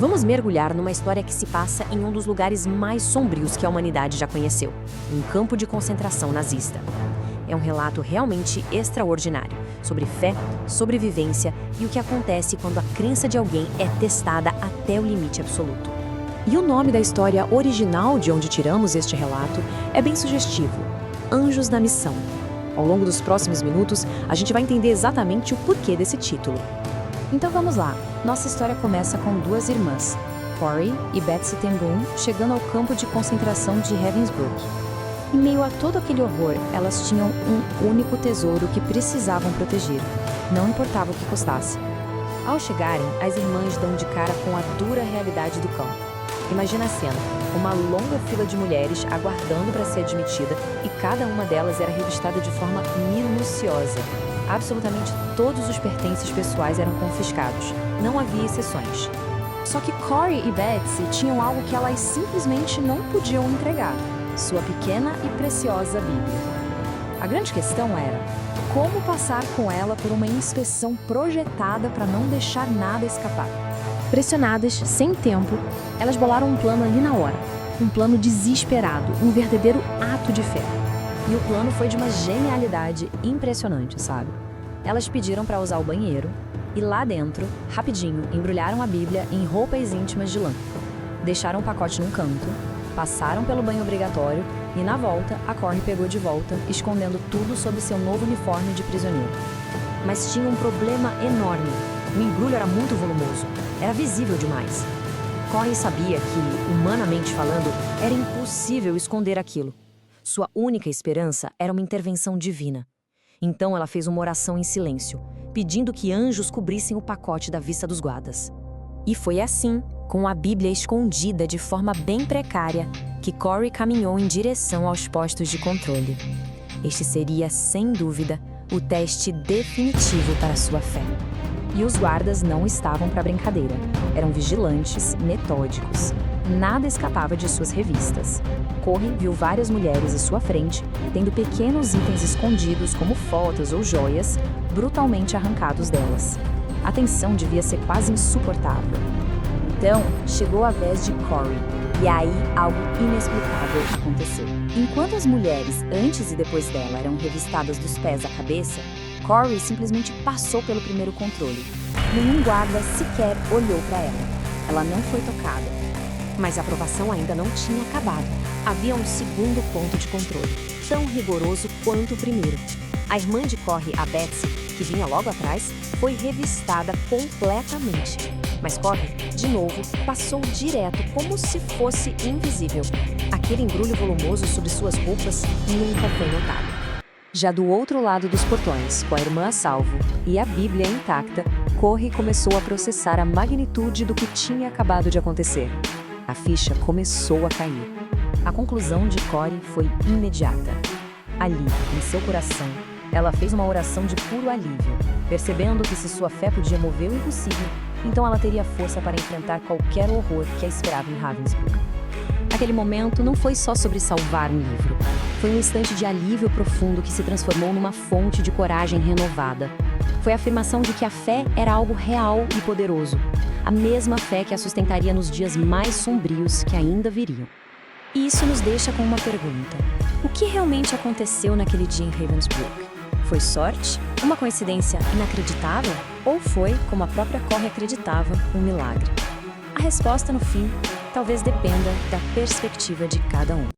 Vamos mergulhar numa história que se passa em um dos lugares mais sombrios que a humanidade já conheceu, um campo de concentração nazista. É um relato realmente extraordinário, sobre fé, sobrevivência e o que acontece quando a crença de alguém é testada até o limite absoluto. E o nome da história original de onde tiramos este relato é bem sugestivo: Anjos da Missão. Ao longo dos próximos minutos, a gente vai entender exatamente o porquê desse título. Então vamos lá. Nossa história começa com duas irmãs, Corey e Betsy Ten Boom, chegando ao campo de concentração de Ravensbrück. Em meio a todo aquele horror, elas tinham um único tesouro que precisavam proteger, não importava o que custasse. Ao chegarem, as irmãs dão de cara com a dura realidade do campo. Imagina a cena, uma longa fila de mulheres aguardando para ser admitida e cada uma delas era revistada de forma minuciosa. Absolutamente todos os pertences pessoais eram confiscados, não havia exceções. Só que Corey e Betsy tinham algo que elas simplesmente não podiam entregar: sua pequena e preciosa Bíblia. A grande questão era como passar com ela por uma inspeção projetada para não deixar nada escapar. Pressionadas, sem tempo, elas bolaram um plano ali na hora. Um plano desesperado, um verdadeiro ato de fé. E o plano foi de uma genialidade impressionante, sabe? Elas pediram para usar o banheiro e lá dentro, rapidinho, embrulharam a Bíblia em roupas íntimas de lã. Deixaram o pacote num canto, passaram pelo banho obrigatório e na volta, a Corey pegou de volta, escondendo tudo sob seu novo uniforme de prisioneiro. Mas tinha um problema enorme. O embrulho era muito volumoso, era visível demais. Corey sabia que, humanamente falando, era impossível esconder aquilo. Sua única esperança era uma intervenção divina. Então ela fez uma oração em silêncio, pedindo que anjos cobrissem o pacote da vista dos guardas. E foi assim, com a Bíblia escondida de forma bem precária, que Corey caminhou em direção aos postos de controle. Este seria, sem dúvida, o teste definitivo para sua fé. E os guardas não estavam para brincadeira. Eram vigilantes, metódicos. Nada escapava de suas revistas. Corey viu várias mulheres à sua frente, tendo pequenos itens escondidos, como fotos ou joias, brutalmente arrancados delas. A tensão devia ser quase insuportável. Então, chegou a vez de Corey, e aí algo inexplicável aconteceu. Enquanto as mulheres, antes e depois dela, eram revistadas dos pés à cabeça, Corey simplesmente passou pelo primeiro controle. Nenhum guarda sequer olhou para ela. Ela não foi tocada. Mas a aprovação ainda não tinha acabado. Havia um segundo ponto de controle, tão rigoroso quanto o primeiro. A irmã de Corey, a Betsy, que vinha logo atrás, foi revistada completamente. Mas Corey, de novo, passou direto como se fosse invisível. Aquele embrulho volumoso sobre suas roupas nunca foi notado. Já do outro lado dos portões, com a irmã a salvo e a Bíblia intacta, Corey começou a processar a magnitude do que tinha acabado de acontecer. A ficha começou a cair. A conclusão de Corey foi imediata. Ali, em seu coração, ela fez uma oração de puro alívio, percebendo que se sua fé podia mover o impossível, então ela teria força para enfrentar qualquer horror que a esperava em Ravensbrück. Aquele momento não foi só sobre salvar um livro. Foi um instante de alívio profundo que se transformou numa fonte de coragem renovada. Foi a afirmação de que a fé era algo real e poderoso. A mesma fé que a sustentaria nos dias mais sombrios que ainda viriam. E isso nos deixa com uma pergunta: o que realmente aconteceu naquele dia em Ravensbrück? Foi sorte? Uma coincidência inacreditável? Ou foi, como a própria Corey acreditava, um milagre? A resposta, no fim, talvez dependa da perspectiva de cada um.